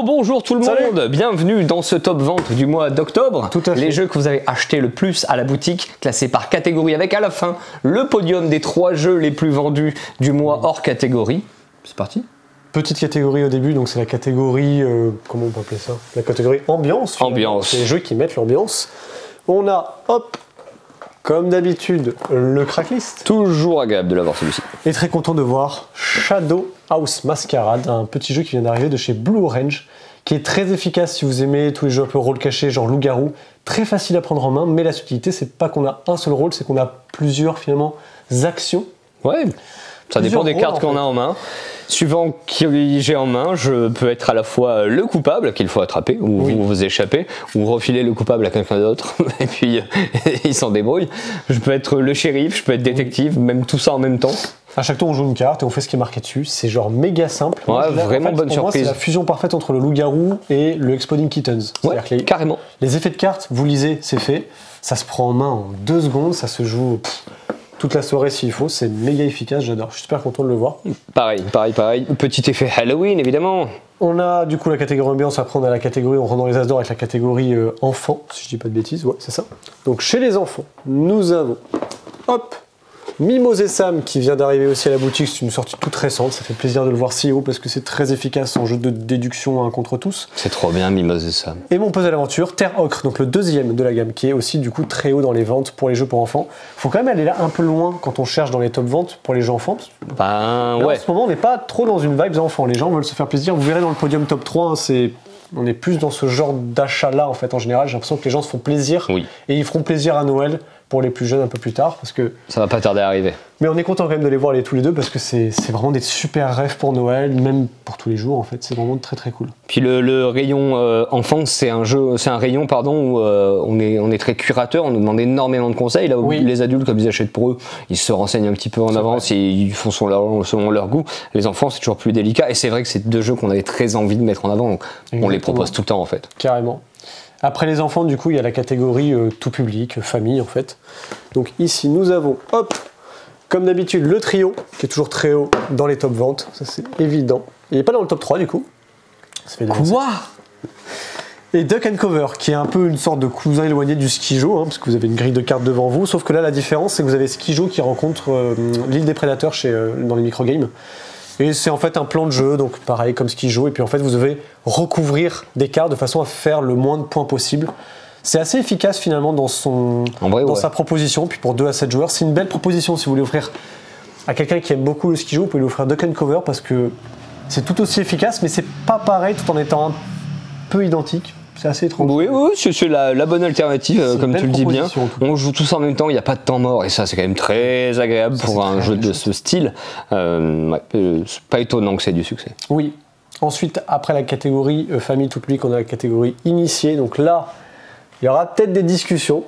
Hello, bonjour tout le Salut. monde, bienvenue dans ce top vente du mois d'octobre. Tout à fait. Les jeux que vous avez achetés le plus à la boutique, classés par catégorie, avec à la fin le podium des 3 jeux les plus vendus du mois hors catégorie. C'est parti. Petite catégorie au début, donc c'est la catégorie, comment on peut appeler ça? La catégorie ambiance. finalement. Ambiance. C'est les jeux qui mettent l'ambiance. On a, hop, comme d'habitude, le Cracklist. Toujours agréable de l'avoir celui-ci. Et très content de voir Shadow House Masquerade, un petit jeu qui vient d'arriver de chez Blue Orange, qui est très efficace si vous aimez tous les jeux un peu rôle caché, genre loup-garou. Très facile à prendre en main, mais la subtilité, c'est pas qu'on a un seul rôle, c'est qu'on a plusieurs, finalement, actions. Ouais, ça dépend Plusieurs des rôles, cartes en qu'on fait. a en main. Suivant qui j'ai en main, je peux être à la fois le coupable qu'il faut attraper ou Oui. vous échapper, ou refiler le coupable à quelqu'un d'autre et puis il s'en débrouille. Je peux être le shérif, je peux être détective, même tout ça en même temps. À chaque tour, on joue une carte et on fait ce qui est marqué dessus. C'est genre méga simple. Ouais, Moi, vraiment bonne pour moi, surprise. c'est la fusion parfaite entre le loup-garou et le Exploding Kittens. Ouais, C'est-à-dire que carrément. les effets de cartes, vous lisez, c'est fait. Ça se prend en main en 2 secondes. Ça se joue toute la soirée s'il faut. C'est méga efficace, j'adore. Je suis super content de le voir. Pareil. Petit effet Halloween, évidemment. On a du coup la catégorie ambiance. Après, on a la catégorie, on rentre dans les as d'or avec la catégorie enfants, si je dis pas de bêtises. Ouais, c'est ça. Donc chez les enfants, nous avons, hop, Mimose et Sam qui vient d'arriver aussi à la boutique, c'est une sortie toute récente, ça fait plaisir de le voir si haut parce que c'est très efficace en jeu de déduction 1 contre tous. C'est trop bien, Mimose et Sam. Et mon puzzle aventure, Terre Ocre, donc le deuxième de la gamme, qui est aussi du coup très haut dans les ventes pour les jeux pour enfants. Faut quand même aller là un peu loin quand on cherche dans les top ventes pour les jeux enfants. Ben Là, ouais. en ce moment, on n'est pas trop dans une vibe enfant, les gens veulent se faire plaisir. Vous verrez dans le podium top 3, hein, on est plus dans ce genre d'achat-là en fait en général. J'ai l'impression que les gens se font plaisir Oui. et ils feront plaisir à Noël pour les plus jeunes un peu plus tard parce que. Ça va pas tarder à arriver. Mais on est content quand même de les voir les tous les deux parce que c'est vraiment des super rêves pour Noël, même pour tous les jours en fait. C'est vraiment très très cool. Puis le rayon enfance, c'est un rayon où on est très curateur, on nous demande énormément de conseils. Là où Oui. les adultes, comme ils achètent pour eux, ils se renseignent un petit peu en avance et ils font selon leur goût. Les enfants, c'est toujours plus délicat et c'est vrai que c'est 2 jeux qu'on avait très envie de mettre en avant, donc on les Exactement. propose tout le temps en fait. Carrément. Après les enfants, du coup, il y a la catégorie tout public, famille en fait. Donc ici, nous avons, hop, comme d'habitude, le trio, qui est toujours très haut dans les top ventes. Ça, c'est évident. Il n'est pas dans le top 3, du coup. Ça fait devancer. Et Duck and Cover, qui est un peu une sorte de cousin éloigné du Skijo, hein, parce que vous avez une grille de cartes devant vous. Sauf que là, la différence, c'est que vous avez Skijo qui rencontre l'île des prédateurs dans les microgames. Et c'est en fait un plan de jeu, donc pareil comme Skijo, et puis en fait vous devez recouvrir des cartes de façon à faire le moins de points possible. C'est assez efficace finalement dans sa proposition, puis pour 2 à 7 joueurs, c'est une belle proposition si vous voulez offrir à quelqu'un qui aime beaucoup le Skijo, vous pouvez lui offrir Duck and Cover parce que c'est tout aussi efficace, mais c'est pas pareil tout en étant un peu identique. C'est assez étrange. Oui, c'est la bonne alternative, C'est comme une tu le belle dis bien. proposition, en tout cas. On joue tous en même temps, il n'y a pas de temps mort, et ça c'est quand même très agréable Ça, pour c'est un très jeu de chouette. ce style. C'est pas étonnant que c'est du succès. Oui. Ensuite, après la catégorie famille tout public, on a la catégorie initié. Donc là, il y aura peut-être des discussions.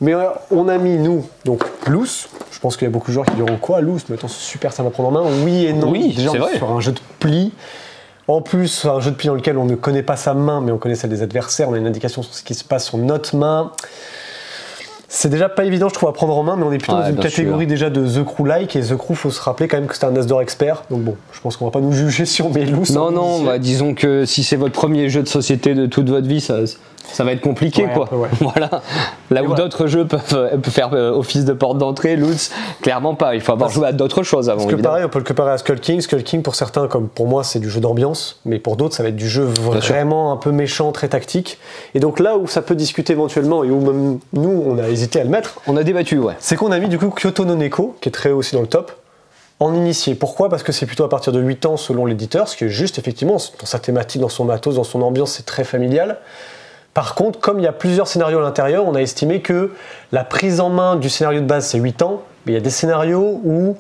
Mais on a mis, nous, donc loose. Je pense qu'il y a beaucoup de joueurs qui diront quoi, loose? Mais attends, c'est super simple à prendre en main. Oui et non. Oui, déjà, c'est on est vrai. sur un jeu de pli. En plus, un jeu de pli dans lequel on ne connaît pas sa main, mais on connaît celle des adversaires. On a une indication sur ce qui se passe sur notre main. C'est déjà pas évident, je trouve, à prendre en main, mais on est plutôt Ouais, dans une bien catégorie sûr. déjà de The Crew-like. Et The Crew, faut se rappeler quand même que c'est un as d'or expert. Donc bon, je pense qu'on va pas nous juger si on met loose. Non, en non, initié. bah, disons que si c'est votre premier jeu de société de toute votre vie, ça va être compliqué, Ouais, quoi. un peu, ouais. Voilà. Là où voilà. d'autres jeux peuvent faire office de porte d'entrée, Lutz, clairement pas. Il faut avoir joué à d'autres choses avant. Parce que évidemment. pareil, on peut le comparer à Skull King. Skull King, pour certains, comme pour moi, c'est du jeu d'ambiance, mais pour d'autres, ça va être du jeu sûr. vraiment un peu méchant, très tactique. Et donc là où ça peut discuter éventuellement, et où même nous, on a hésité à le mettre, On a débattu, ouais. c'est qu'on a mis du coup Kyoto no Neko, qui est très haut aussi dans le top, en initié. Pourquoi? Parce que c'est plutôt à partir de 8 ans selon l'éditeur, ce qui est juste, effectivement, dans sa thématique, dans son matos, dans son ambiance, c'est très familial. Par contre, comme il y a plusieurs scénarios à l'intérieur, on a estimé que la prise en main du scénario de base, c'est 8 ans, mais il y a des scénarios où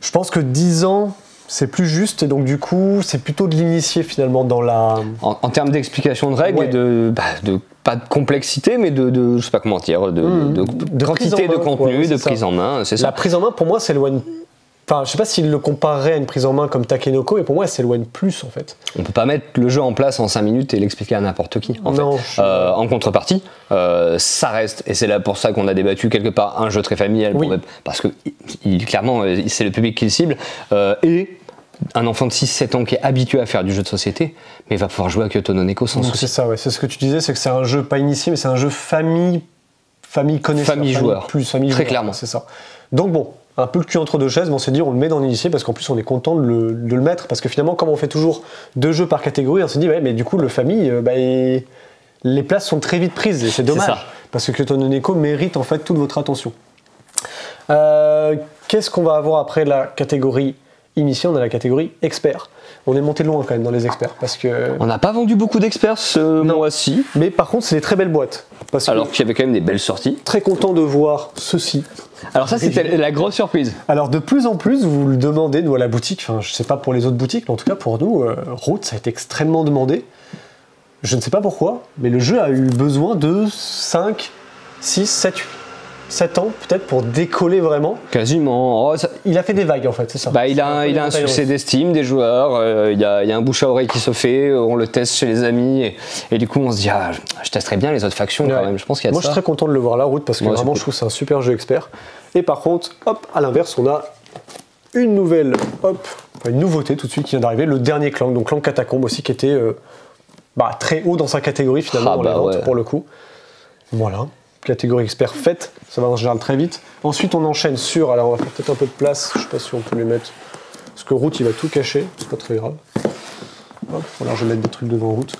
je pense que 10 ans, c'est plus juste, et donc du coup, c'est plutôt de l'initier finalement dans la... En termes d'explication de règles Ouais. et pas de complexité, mais je sais pas comment dire, de prise en quantité de main, contenu, ouais, c'est de ça. prise en main, c'est La ça. prise en main, pour moi, s'éloigne... Enfin, je sais pas s'il le comparerait à une prise en main comme Takenoko, et pour moi, elle s'éloigne plus, en fait. On peut pas mettre le jeu en place en 5 minutes et l'expliquer à n'importe qui. Non, fait. En contrepartie, ça reste, et c'est là pour ça qu'on a débattu quelque part, un jeu très familial, Oui. parce que clairement, c'est le public qui le cible, et un enfant de 6-7 ans qui est habitué à faire du jeu de société, mais il va pouvoir jouer à Kyoto no Neko sans Donc souci. c'est ça, ouais. C'est ce que tu disais, c'est que c'est un jeu pas initié, mais c'est un jeu famille connaisseur. Famille joueur. Famille Très joueur, clairement. C'est ça. Donc bon, un peu le cul entre deux chaises, mais on s'est dit on le met dans l'initié parce qu'en plus on est content de le mettre, parce que finalement comme on fait toujours 2 jeux par catégorie, on s'est dit ouais, mais du coup le famille, les places sont très vite prises et c'est dommage. ça. Parce que Kyoto no Neko mérite en fait toute votre attention. Qu'est-ce qu'on va avoir après la catégorie initié? On a la catégorie expert. On est monté loin quand même dans les experts parce que. On n'a pas vendu beaucoup d'experts ce mois-ci, Mais par contre, c'est des très belles boîtes. Parce que alors qu'il y avait quand même des belles sorties. très content de voir ceci. Alors ça, c'était la grosse surprise. Alors de plus en plus, vous le demandez, nous à la boutique, enfin je sais pas pour les autres boutiques, mais en tout cas pour nous, Route, ça a été extrêmement demandé. Je ne sais pas pourquoi, mais le jeu a eu besoin de 5, 6, 7 ans peut-être pour décoller vraiment. Quasiment. Oh, Il a fait des vagues en fait, c'est ça. il a un succès d'estime des joueurs, il y a un bouche à oreille qui se fait, on le teste chez les amis, et du coup on se dit, ah, je testerais bien les autres factions quand même, je pense qu'il y a de Moi je suis ça. très content de le voir là, Route, parce que Moi, vraiment c'est je trouve que c'est un super jeu expert. Et par contre, hop, à l'inverse, on a une nouvelle, une nouveauté tout de suite qui vient d'arriver, le dernier Clank, donc Clank Catacombe aussi, qui était très haut dans sa catégorie finalement dans les ventes pour le coup. Voilà, catégorie expert faite, ça va en général très vite. Ensuite on enchaîne sur, alors on va faire peut-être un peu de place, je sais pas si on peut lui mettre, parce que Route il va tout cacher, c'est pas très grave. Hop, voilà, je vais mettre des trucs devant Route.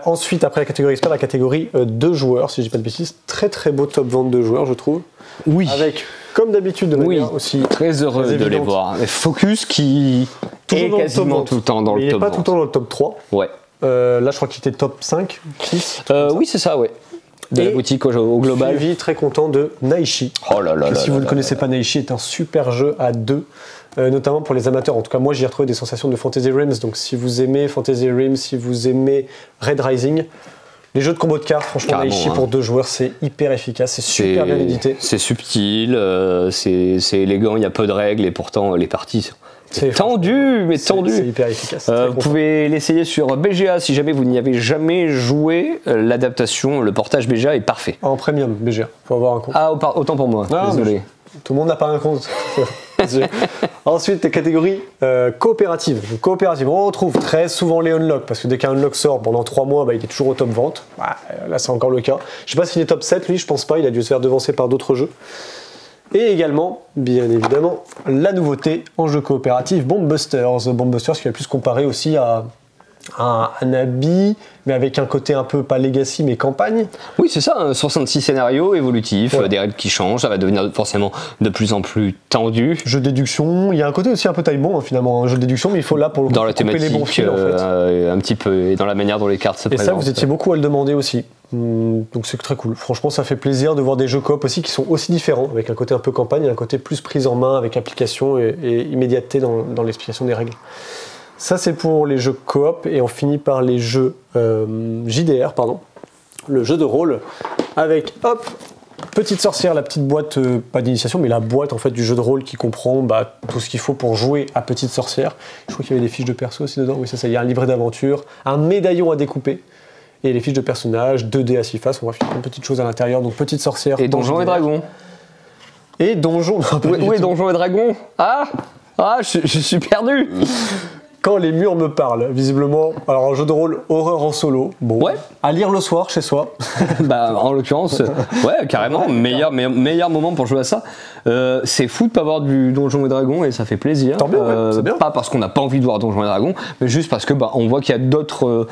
Ensuite, après la catégorie expert, la catégorie 2 joueurs, si je dis pas de bêtises, très très beau top vente de joueurs je trouve. Oui. Avec, comme d'habitude, de manière aussi très heureux très de les évidente. voir. Et Focus qui Toujours est dans le top quasiment vente. tout le temps dans Mais le il top n'est pas tout le temps dans le top 3. Ouais. Là, je crois qu'il était top 5, 6. Oui, c'est ça, ouais. De la Et boutique au global. Suivi, très content de Naishi. Oh là là Qui, là si là vous ne là connaissez pas, Naishi est un super jeu à 2. Notamment pour les amateurs. En tout cas, moi, j'y ai retrouvé des sensations de Fantasy Realms. Donc, si vous aimez Fantasy Realms, si vous aimez Red Rising, les jeux de combo de cartes, franchement, Carrément, Naishi hein. pour 2 joueurs, c'est hyper efficace, c'est super bien édité. C'est subtil, c'est élégant, il y a peu de règles et pourtant les parties C'est tendues, mais tendues. C'est hyper efficace. Vous pouvez l'essayer sur BGA si jamais vous n'y avez jamais joué. L'adaptation, le portage BGA est parfait. En premium, BGA, faut avoir un compte. Ah, autant pour moi, Non, désolé. Tout le monde n'a pas un compte. Ensuite, les catégories coopératives. Donc, coopératives, on retrouve très souvent les unlocks, parce que dès qu'un unlock sort pendant 3 mois, il est toujours au top vente. Là, c'est encore le cas. Je sais pas s'il est top 7, lui, je pense pas. Il a dû se faire devancer par d'autres jeux. Et également, bien évidemment, la nouveauté en jeu coopératif, Bomb Busters. Bomb Busters qui va plus comparer aussi à un habit, mais avec un côté un peu, pas legacy, mais campagne. Oui, c'est ça, 66 scénarios évolutifs, Ouais. des règles qui changent, ça va devenir forcément de plus en plus tendu. Jeu de déduction, il y a un côté aussi un peu taille bon, finalement, un jeu de déduction, mais il faut là pour le coup, Dans la couper thématique, les bons fils, en fait. un petit peu, et dans la manière dont les cartes se Et ça, présentent. vous étiez beaucoup à le demander aussi. Donc c'est très cool. Franchement, ça fait plaisir de voir des jeux coop aussi qui sont aussi différents, avec un côté un peu campagne et un côté plus prise en main avec application et immédiateté dans l'explication des règles. Ça, c'est pour les jeux coop, et on finit par les jeux JDR, le jeu de rôle, avec, hop, Petite Sorcière, la petite boîte, pas d'initiation, mais la boîte en fait du jeu de rôle qui comprend tout ce qu'il faut pour jouer à Petite Sorcière. Je crois qu'il y avait des fiches de perso aussi dedans, oui c'est ça, il y a un livret d'aventure, un médaillon à découper, et les fiches de personnages, 2 dés à 6 faces, on va faire une petite chose à l'intérieur, donc Petite Sorcière. Et Donjons et Dragons. Et Donjons, non, pas du Oui, tout. Donjons et Dragons. Je suis perdu. Quand les murs me parlent, visiblement, alors un jeu de rôle horreur en solo, bon, Ouais. à lire le soir chez soi. En l'occurrence, ouais, carrément, meilleur moment pour jouer à ça. C'est fou de pas voir du Donjons et Dragons et ça fait plaisir. Tant mieux, ouais, c'est bien. Pas parce qu'on n'a pas envie de voir Donjons et Dragons, mais juste parce que on voit qu'il y a d'autres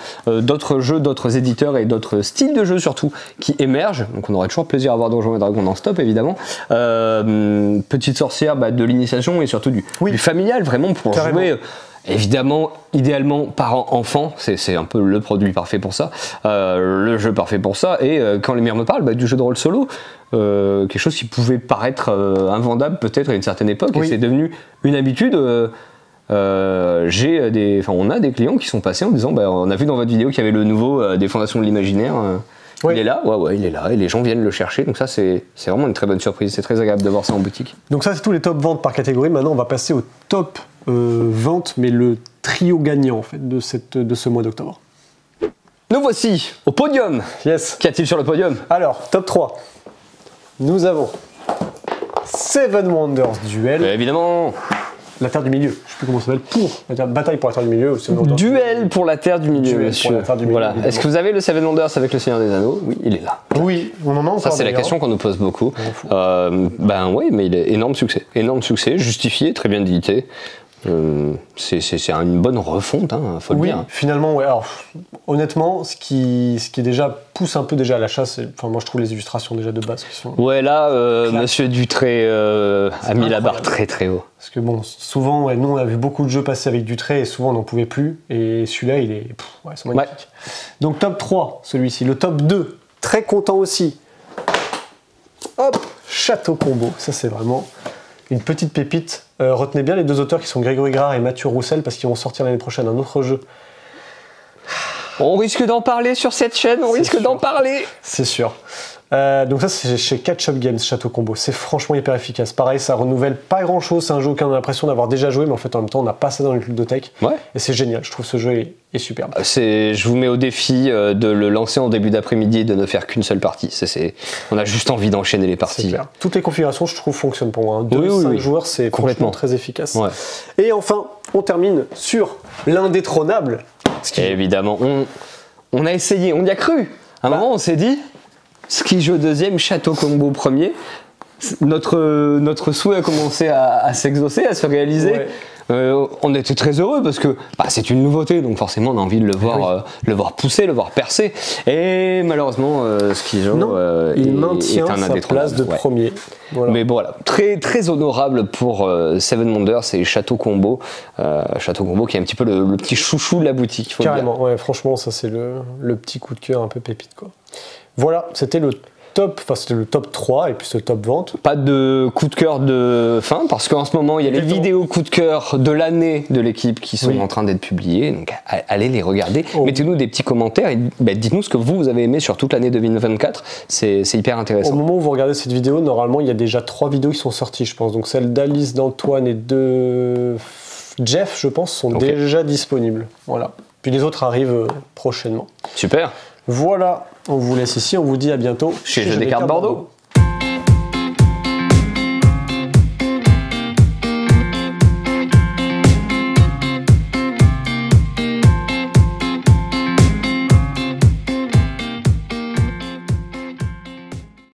jeux, d'autres éditeurs et d'autres styles de jeux surtout qui émergent. Donc on aurait toujours plaisir à voir Donjons et Dragons dans ce top évidemment. Petite Sorcière, de l'initiation et surtout du familial vraiment pour Carrément. jouer. Évidemment, idéalement, parents-enfants, c'est un peu le produit parfait pour ça, le jeu parfait pour ça, et quand les mères me parlent, du jeu de rôle solo, quelque chose qui pouvait paraître invendable peut-être à une certaine époque, et c'est devenu une habitude. On a des clients qui sont passés en disant, on a vu dans votre vidéo qu'il y avait le nouveau des Fondations de l'Imaginaire, Oui. il est là, il est là, et les gens viennent le chercher, donc ça c'est vraiment une très bonne surprise, c'est très agréable de voir ça en boutique. Donc ça, c'est tous les top ventes par catégorie. Maintenant, on va passer au top vente, mais le trio gagnant en fait de ce mois d'octobre. Nous voici au podium. Yes. Qu'y a-t-il sur le podium? Alors, top 3. Nous avons Seven Wonders Duel. Évidemment. la Terre du Milieu. Je sais plus comment ça s'appelle. Bataille pour la Terre du Milieu. Duel pour la Terre du Milieu, monsieur. Voilà. Est-ce que vous avez le Seven Wonders avec le Seigneur des Anneaux? Oui, il est là. Oui, on en a encore. Ça, c'est la question qu'on nous pose beaucoup. Ben oui, mais il est énorme succès, justifié, très bien édité. C'est une bonne refonte, hein, faut le dire. Oui, finalement, ouais. Alors, honnêtement, ce qui déjà pousse un peu déjà à l'achat, enfin, moi je trouve les illustrations déjà de base qui sont. Ouais, là, Monsieur Dutré a mis la barre très très haut. Parce que bon, souvent, nous on a vu beaucoup de jeux passer avec Dutré et souvent on n'en pouvait plus. Et celui-là, il est, c'est magnifique. Ouais. Donc top 3, celui-ci. Le top 2, très content aussi. Hop, Château Combo. Ça, c'est vraiment une petite pépite. Retenez bien les deux auteurs qui sont Grégory Grard et Mathieu Roussel parce qu'ils vont sortir l'année prochaine un autre jeu. On risque d'en parler sur cette chaîne, on risque d'en parler. C'est sûr. Donc ça c'est chez Catch Up Games, Château Combo. C'est franchement hyper efficace. Pareil, ça renouvelle pas grand chose. C'est un jeu auquel on a l'impression d'avoir déjà joué, mais en fait en même temps on n'a pas ça dans les ludothèques. Ouais. Et c'est génial. Je trouve ce jeu est superbe. Je vous mets au défi de le lancer en début d'après-midi et de ne faire qu'une seule partie. On a juste envie d'enchaîner les parties. Clair. Toutes les configurations, je trouve, fonctionnent pour moi. 2-5 joueurs, c'est complètement très efficace. Ouais. Et enfin, on termine sur l'indétrônable. Évidemment, on a essayé, on y a cru. À un moment, on s'est dit, Ski Jeu deuxième, Château Combo premier. Notre souhait a commencé à s'exaucer, à se réaliser. Ouais. On était très heureux parce que c'est une nouveauté, donc forcément on a envie de le voir pousser, le voir percer. Et malheureusement, Ski Jeu il maintient sa place de premier. Voilà. Mais bon, voilà, très très honorable pour Seven Wonders, c'est Château Combo qui est un petit peu le petit chouchou de la boutique. Carrément, ouais, franchement, ça c'est le petit coup de cœur un peu pépite, quoi. Voilà, c'était le top 3 et puis ce top vente. Pas de coup de cœur de fin parce qu'en ce moment il y a les vidéos coup de cœur de l'année de l'équipe qui sont en train d'être publiées, donc allez les regarder. Mettez-nous des petits commentaires et dites-nous ce que vous avez aimé sur toute l'année 2024, c'est hyper intéressant. Au moment où vous regardez cette vidéo, normalement il y a déjà 3 vidéos qui sont sorties, je pense, donc celle d'Alice, d'Antoine et de Jeff, je pense, sont déjà disponibles. Voilà. Puis les autres arrivent prochainement. Super. Voilà, on vous laisse ici, on vous dit à bientôt chez Jeux des cartes Bordeaux.